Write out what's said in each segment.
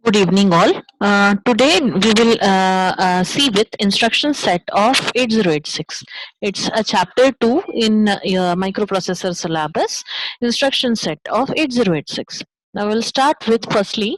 Good evening, all. Today we will see with instruction set of 8086. It's a chapter 2 in microprocessor syllabus, instruction set of 8086. Now we'll start with firstly,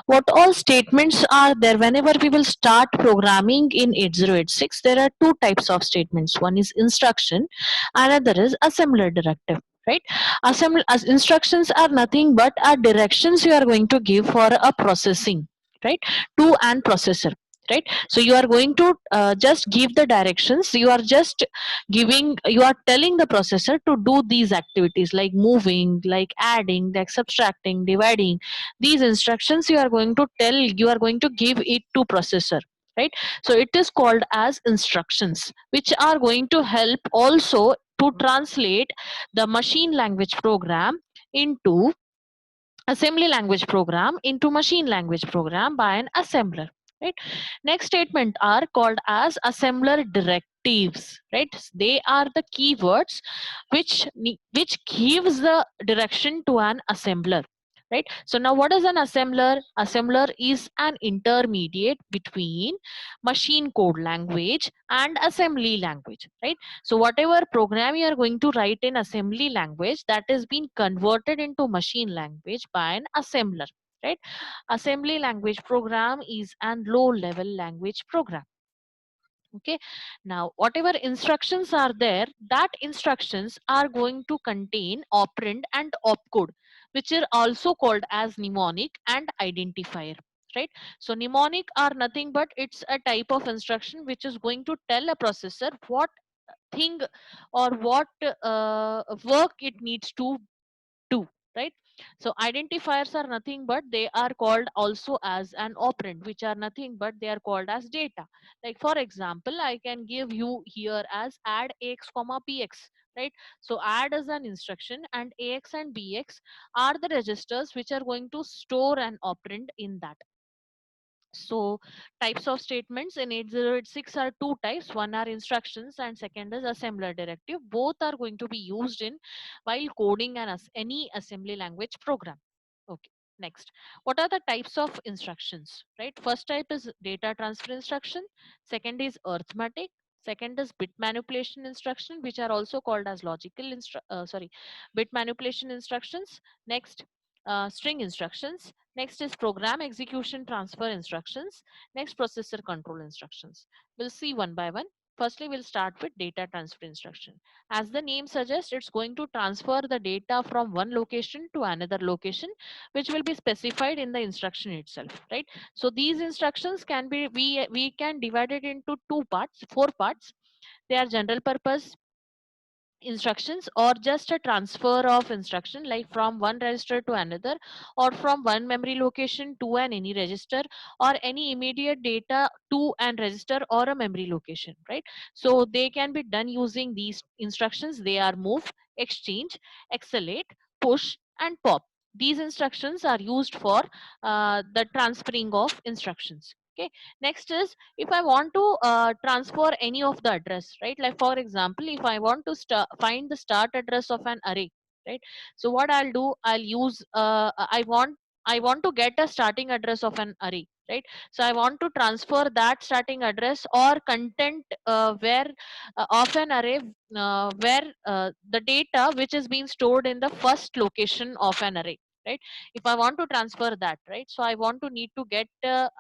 what all statements are there whenever we will start programming in 8086. There are two types of statements. One is instruction, another is assembler directive. Right, as instructions are nothing but are directions you are going to give for a processing, right, to an processor. Right, so you are going to just give the directions. You are just giving, you are telling the processor to do these activities like moving, like adding, like subtracting, dividing. These instructions you are going to tell, you are going to give it to processor. Right, so it is called as instructions, which are going to help also to translate the machine language program into assembly language program into machine language program by an assembler. Right, next statement are called as assembler directives. Right, they are the keywords which gives the direction to an assembler. Right, so now what is an assembler? Assembler is an intermediate between machine code language and assembly language. Right, so whatever program you are going to write in assembly language, that is being converted into machine language by an assembler. Right, assembly language program is an low level language program. Okay, now whatever instructions are there, that instructions are going to contain operand and opcode, which are also called as mnemonic and identifier. Right, so mnemonic are nothing but it's a type of instruction which is going to tell a processor what thing or what work it needs to do. Right, so identifiers are nothing but they are called also as an operand, which are nothing but they are called as data. Like for example, I can give you here as add ax comma bx. Right, so add is an instruction and ax and bx are the registers which are going to store an operand in that. So types of statements in 8086 are two types. One are instructions and second is assembler directive. Both are going to be used in while coding any assembly language program. Okay, next, what are the types of instructions? Right, first type is data transfer instruction, second is arithmetic, second is bit manipulation instruction, which are also called as bit manipulation instructions. Next, string instructions. Next is program execution transfer instructions. Next, processor control instructions. We'll see one by one. Firstly, we'll start with data transfer instruction. As the name suggests, it's going to transfer the data from one location to another location, which will be specified in the instruction itself. Right, so these instructions can be, we can divide it into two parts, four parts. They are general purpose instructions or just a transfer of instruction, like from one register to another or from one memory location to an any register, or any immediate data to an register or a memory location. Right, so they can be done using these instructions. They are move, exchange, accelerate, push and pop. These instructions are used for the transferring of instructions. Okay, next is if I want to transfer any of the address. Right, like for example, if I want to find the start address of an array. Right, so what I'll do, I'll use I want to get a starting address of an array. Right, so I want to transfer that starting address or content where of an array, where the data which is being stored in the first location of an array. Right, if I want to transfer that. Right, so I want to need to get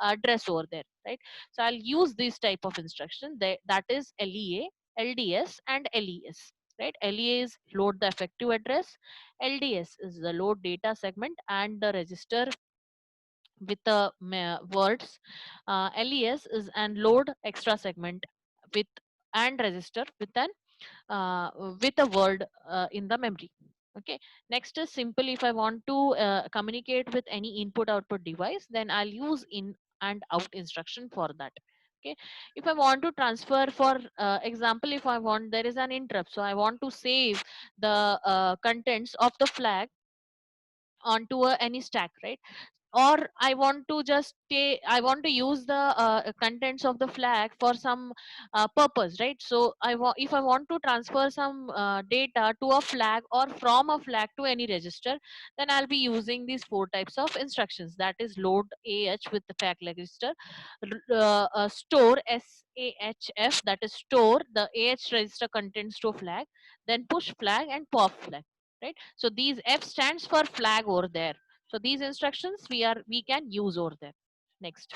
address over there. Right, so I'll use this type of instruction, that is lea, lds and les. Right, lea is load the effective address, lds is the load data segment and the register with the words. Les is and load extra segment with and register with an uh, with a word in the memory. Okay, next is simple. If I want to communicate with any input output device, then I'll use in and out instruction for that. Okay, if I want to transfer, for example, if I want, there is an interrupt, so I want to save the contents of the flag onto any stack, right? Or I want to just I want to use the contents of the flag for some purpose, right? So if I want to transfer some data to a flag or from a flag to any register, then I'll be using these four types of instructions, that is load AH with the flag register, store SAHF, that is store the AH register contents to a flag, then push flag and pop flag, right? So these F stands for flag over there. So these instructions we can use over there. Next,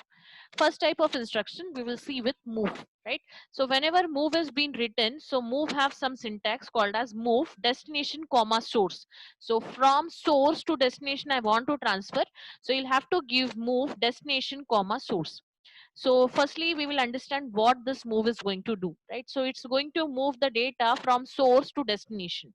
first type of instruction we will see with move, right? So whenever move is being written, so move have some syntax called as move destination comma source. So from source to destination I want to transfer, so you'll have to give move destination comma source. So firstly we will understand what this move is going to do, right? So it's going to move the data from source to destination.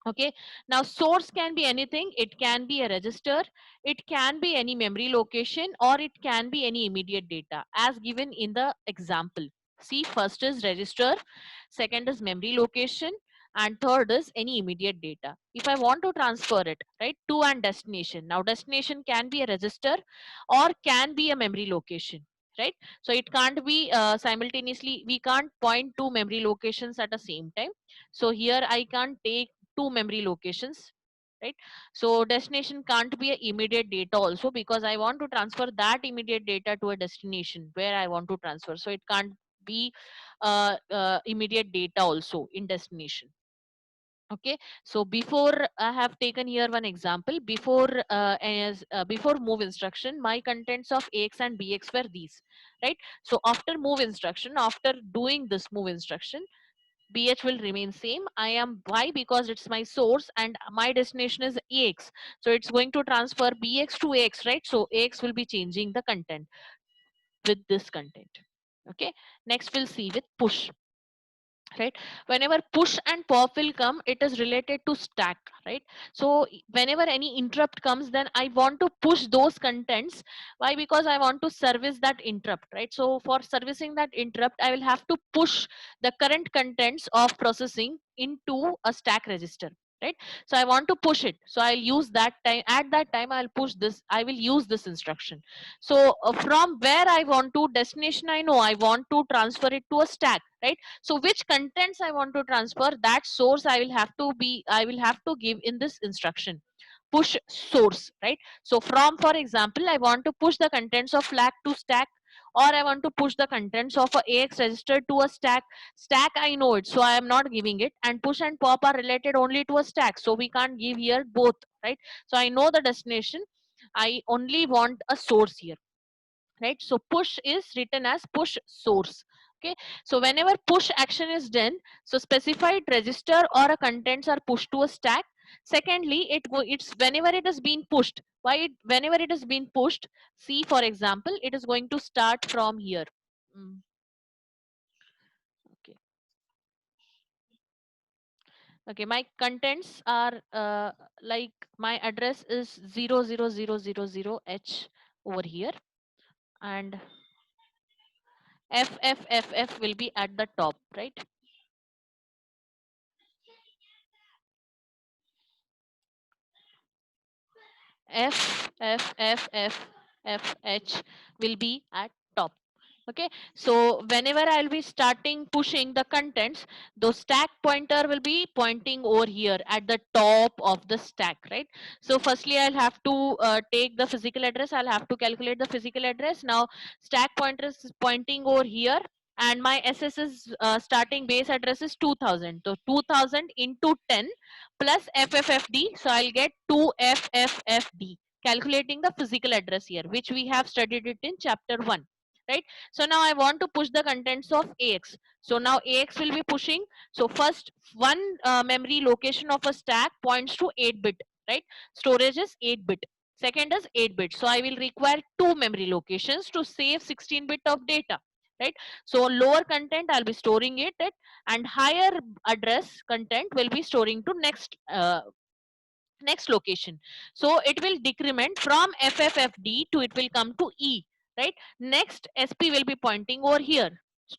Okay, now source can be anything. It can be a register, it can be any memory location, or it can be any immediate data as given in the example. See, first is register, second is memory location, and third is any immediate data. If I want to transfer it, right, to and destination, now destination can be a register or can be a memory location, right? So it can't be simultaneously, we can't point to memory locations at the same time. So here I can't take two memory locations, right? So destination can't be a immediate data also, because I want to transfer that immediate data to a destination where I want to transfer, so it can't be immediate data also in destination. Okay, so before I have taken here one example, before before move instruction my contents of AX and BX were these, right? So after move instruction, after doing this move instruction, BH will remain same. I am, why? Because it's my source and my destination is AX. So it's going to transfer BX to AX, right? So AX will be changing the content with this content. Okay. Next we'll see with push, right? Whenever push and pop will come, it is related to stack, right? So whenever any interrupt comes, then I want to push those contents. Why? Because I want to service that interrupt, right? So for servicing that interrupt I will have to push the current contents of processing into a stack register, right? So I want to push it, so I'll use that time, at that time I'll push this, I will use this instruction. So from where I want to destination, I know I want to transfer it to a stack, right? So which contents I want to transfer, that source I will have to give in this instruction, push source, right? So from, for example, I want to push the contents of flag to stack, or I want to push the contents of a AX register to a stack. Stack I know it, so I am not giving it, and push and pop are related only to a stack, so we can't give here both, right? So I know the destination, I only want a source here, right? So push is written as push source. Okay, so whenever push action is done, so specified register or a contents are pushed to a stack. Secondly, it's whenever it is being pushed, whenever it is being pushed, see, for example, it is going to start from here. Mm, okay, okay, my contents are like my address is 00000h over here, and FFFF will be at the top, right? F F F F F H will be at top. Okay, so whenever I'll be starting pushing the contents, the stack pointer will be pointing over here at the top of the stack, right? So firstly I'll have to take the physical address, I'll have to calculate the physical address. Now stack pointer is pointing over here, and my SS is starting base address is 2000, so 2000 into 10 plus FFFD, so I'll get 2FFFD, calculating the physical address here, which we have studied it in chapter 1, right? So now I want to push the contents of AX. So now AX will be pushing. So first one memory location of a stack points to 8-bit, right? Storage is 8-bit. Second is 8-bit. So I will require two memory locations to save 16-bit of data, right? So lower content I'll be storing it at, and higher address content will be storing to next location. So it will decrement from FFFD to, it will come to E, right? Next SP will be pointing over here.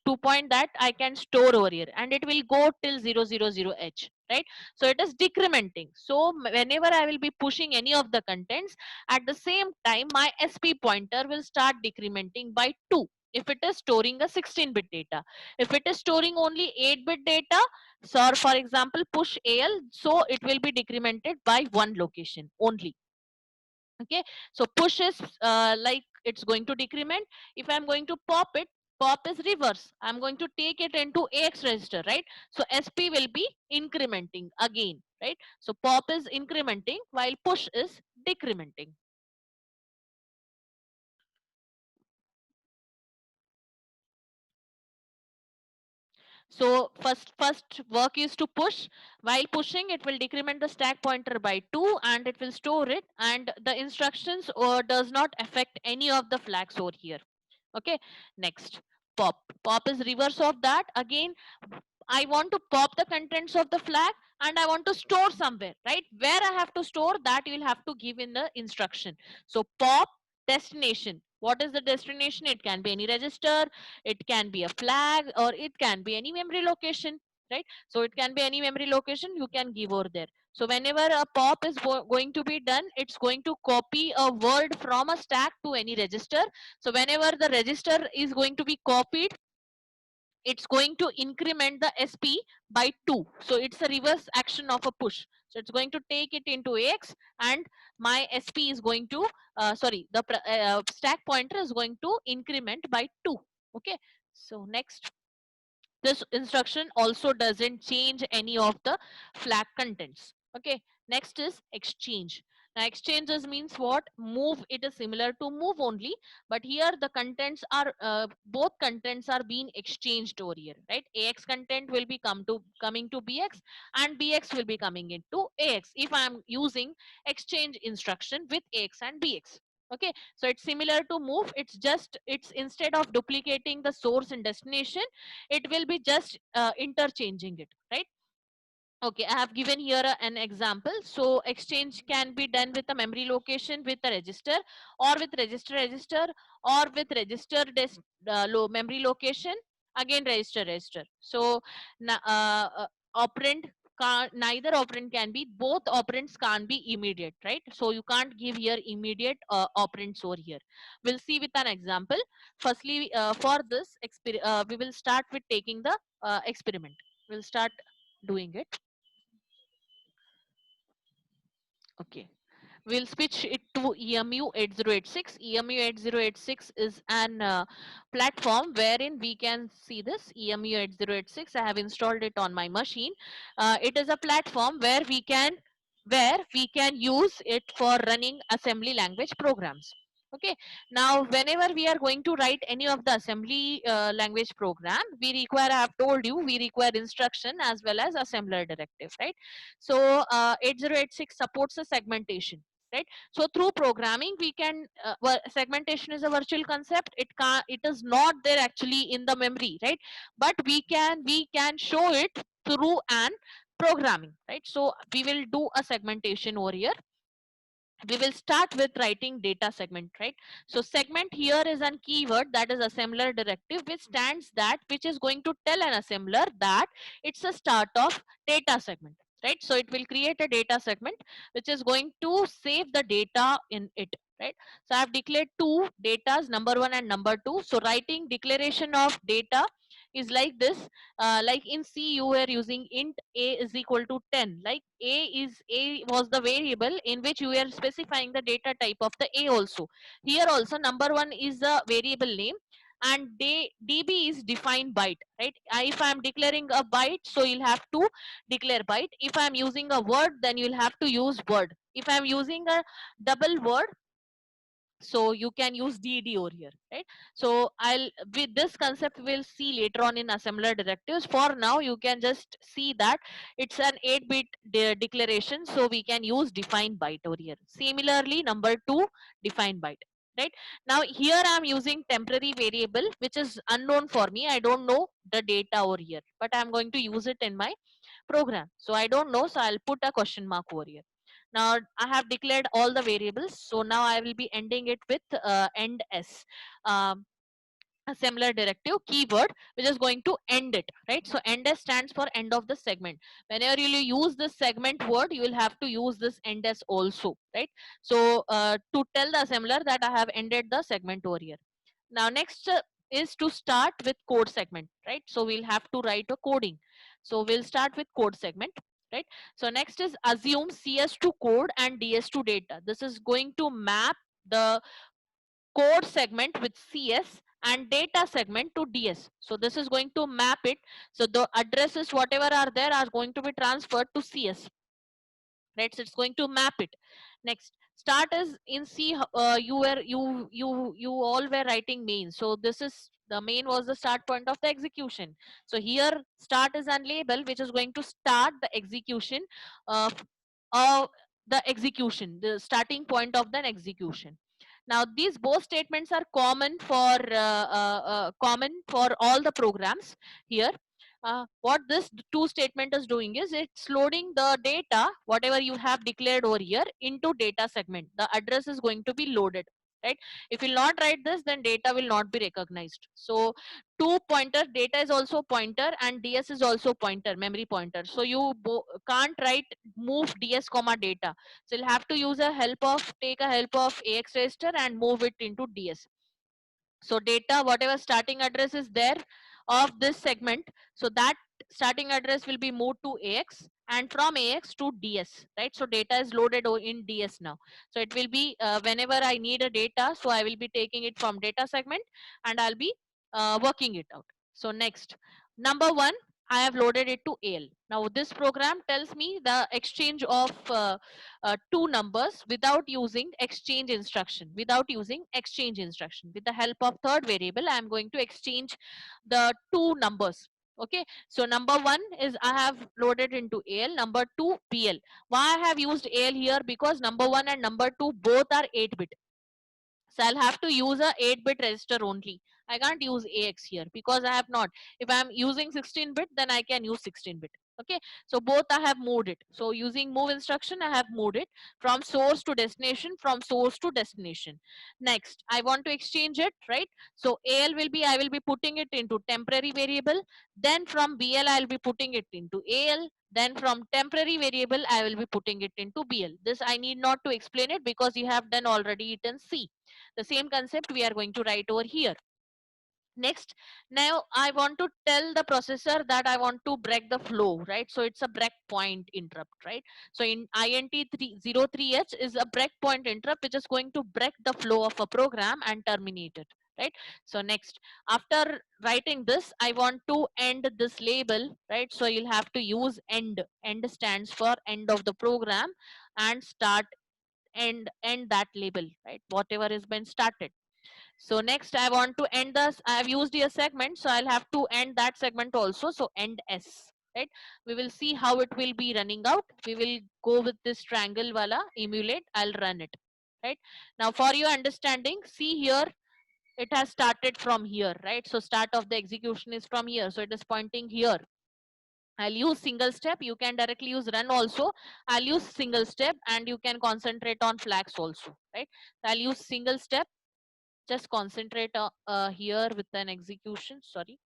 2 point that I can store over here, and it will go till 000h, right? So it is decrementing. So whenever I will be pushing any of the contents, at the same time my SP pointer will start decrementing by 2 if it is storing a 16-bit data. If it is storing only 8-bit data, so for example push AL, so it will be decremented by 1 location only. Okay, so push is like it's going to decrement. If I'm going to pop it, pop is reverse, I'm going to take it into AX register, right? So SP will be incrementing again, right? So pop is incrementing while push is decrementing. So first work is to push. While pushing, it will decrement the stack pointer by 2 and it will store it, and the instructions does not affect any of the flags over here. Okay, next, pop. Pop is reverse of that. Again, I want to pop the contents of the flag and I want to store somewhere, right? Where I have to store, that you will have to give in the instruction. So pop destination. What is the destination? It can be any register, it can be a flag, or it can be any memory location, right? So it can be any memory location you can give over there. So whenever a pop is going to be done, it's going to copy a word from a stack to any register. So whenever the register is going to be copied, it's going to increment the SP by 2. So it's a reverse action of a push. So it's going to take it into AX, and my SP is going to, sorry, the stack pointer is going to increment by 2. Okay. So next, this instruction also doesn't change any of the flag contents. Okay, next is exchange. Now exchanges means what? Move, it is similar to move only, but here the contents are both contents are being exchanged over here, right? AX content will be coming to BX, and BX will be coming into AX if I am using exchange instruction with AX and BX. Okay, so it's similar to move. It's just, it's instead of duplicating the source and destination, it will be just interchanging it, right? Okay, I have given here an example. So exchange can be done with a memory location with a register, or with register, or with register low memory location, again register. So operand neither operand can be, both operands can't be immediate, right? So you can't give here immediate operands over here. We'll see with an example. Firstly, for this we will start with taking the experiment. We'll start doing it. Okay, we'll switch it to EMU 8086. EMU 8086 is an platform wherein we can see this EMU 8086. I have installed it on my machine. It is a platform where we can use it for running assembly language programs. Okay, now whenever we are going to write any of the assembly language program, we require, I have told you, we require instruction as well as assembler directive, right? So 8086 supports a segmentation, right? So through programming we can segmentation is a virtual concept. It is not there actually in the memory, right? But we can show it through an programming, right? So we will do a segmentation over here. We will start with writing data segment, right? So segment here is an keyword, that is assembler directive, which stands that, which is going to tell an assembler that it's a start of data segment, right? So it will create a data segment which is going to save the data in it, right? So I have declared two datas, number 1 and number 2. So writing declaration of data is like this. Like in C you were using int a is equal to 10. Like a was the variable in which you were specifying the data type of the a also. Here also number 1 is the variable name, and db is defined byte, right? If I'm declaring a byte, so you'll have to declare byte. If I'm using a word, then you'll have to use word. If I'm using a double word, so you can use dd over here, right? So I'll, with this concept we'll see later on in assembler directives. For now you can just see that it's an 8-bit declaration, so we can use define byte over here. Similarly number 2, define byte, right? Now here I'm using temporary variable which is unknown for me. I don't know the data over here, but I'm going to use it in my program. So I don't know, so I'll put a question mark over here. Now I have declared all the variables, so now I will be ending it with end s. um, assembler directive keyword which is going to end it, right? So end s stands for end of the segment. Whenever you use this segment word, you will have to use this end s also, right? So to tell the assembler that I have ended the segment over here. Now next is to start with code segment, right? So we'll have to write a coding. So we'll start with code segment, right? So next is assume cs to code and ds to data. This is going to map the code segment with cs and data segment to ds. So this is going to map it. So the addresses whatever are there are going to be transferred to cs, right? So it's going to map it. Next, start is in c. You all were writing main, so this is the main was the start point of the execution. So here start is an label which is going to start the execution of uh, the execution, the starting point of the execution. Now these both statements are common for all the programs here. What this two statement is doing is it's loading the data whatever you have declared over here into data segment. The address is going to be loaded, right? If you not write this, then data will not be recognized. So two pointer, data is also pointer and ds is also pointer, memory pointer. So you can't write move ds comma data. So you'll have to use a help of, take a help of ax register and move it into ds. So data whatever starting address is there of this segment, so that starting address will be moved to ax and from ax to ds, right? So data is loaded in ds now. So it will be whenever I need a data, so I will be taking it from data segment and I'll be working it out. So next, number one, I have loaded it to al. Now this program tells me the exchange of two numbers without using exchange instruction. Without using exchange instruction, with the help of third variable, I am going to exchange the two numbers. Okay, so number one is I have loaded into al, number two bl. Why I have used al here? Because number one and number two both are 8-bit. So I'll have to use a 8-bit register only. I can't use AX here because I have not. If I'm using 16-bit, then I can use 16-bit. Okay, so both I have moved it. So using move instruction, I have moved it from source to destination, from source to destination. Next, I want to exchange it, right? So AL will be, I will be putting it into temporary variable. Then from BL, I'll be putting it into AL. Then from temporary variable, I will be putting it into BL. This I need not to explain it because you have done already it in C. The same concept we are going to write over here. Next, now I want to tell the processor that I want to break the flow, right? So it's a breakpoint interrupt, right? So in INT303H is a breakpoint interrupt which is going to break the flow of a program and terminate it, right? So next, after writing this, I want to end this label, right? So you'll have to use end. End stands for end of the program and start end that label, right? Whatever has been started. So next I want to end this. I have used a segment, so I'll have to end that segment also. So end s, right? We will see how it will be running out. We will go with this triangle wala emulate. I'll run it, right? Now for your understanding, see here it has started from here, right? So start of the execution is from here, so it is pointing here. I'll use single step. You can directly use run also. I'll use single step and you can concentrate on flags also, right? I'll use single step. Just concentrate here with an execution. Sorry.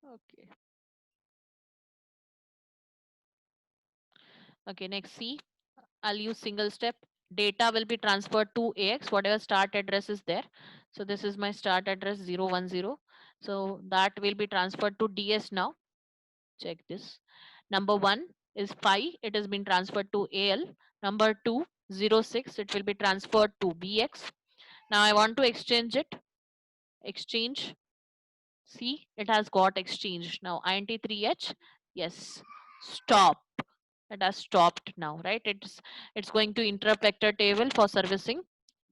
Okay. Okay, next C. I'll use single step. Data will be transferred to AX, whatever start address is there. So this is my start address 010. So that will be transferred to DS now. Check this. Number one is 5. It has been transferred to AL. Number 2, 06. It will be transferred to BX. Now I want to exchange it. Exchange. See, it has got exchanged. Now int3h. Yes. Stop. It has stopped now, right? It's going to interrupt vector table for servicing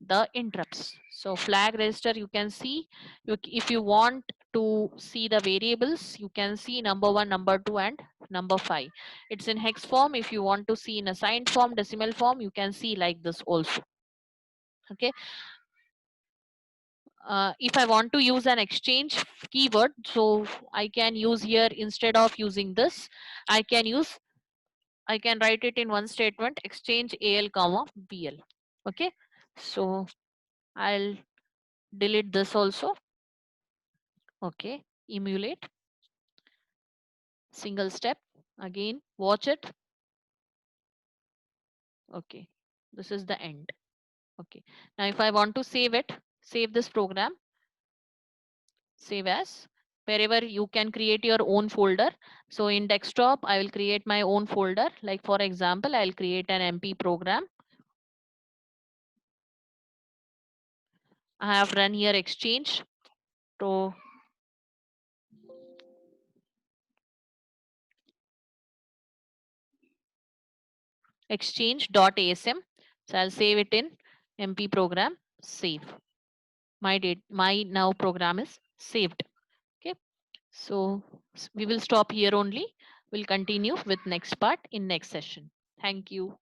the interrupts. So flag register, you can see, if you want to see the variables, you can see number 1, number 2 and number 5. It's in hex form. If you want to see in assigned form, decimal form, you can see like this also. Okay. If I want to use an exchange keyword, so I can use here, instead of using this, I can write it in one statement, exchange AL comma BL. Okay, so I'll delete this also. Okay, emulate, single step, again watch it. Okay, this is the end. Okay, now if I want to save it, save this program, save as, wherever you can create your own folder. So in desktop I will create my own folder, like for example I'll create an MP program. I have run here exchange. So exchange.asm. So I'll save it in MP program, save. My now program is saved. Okay. So we will stop here only. We'll continue with next part in next session. Thank you.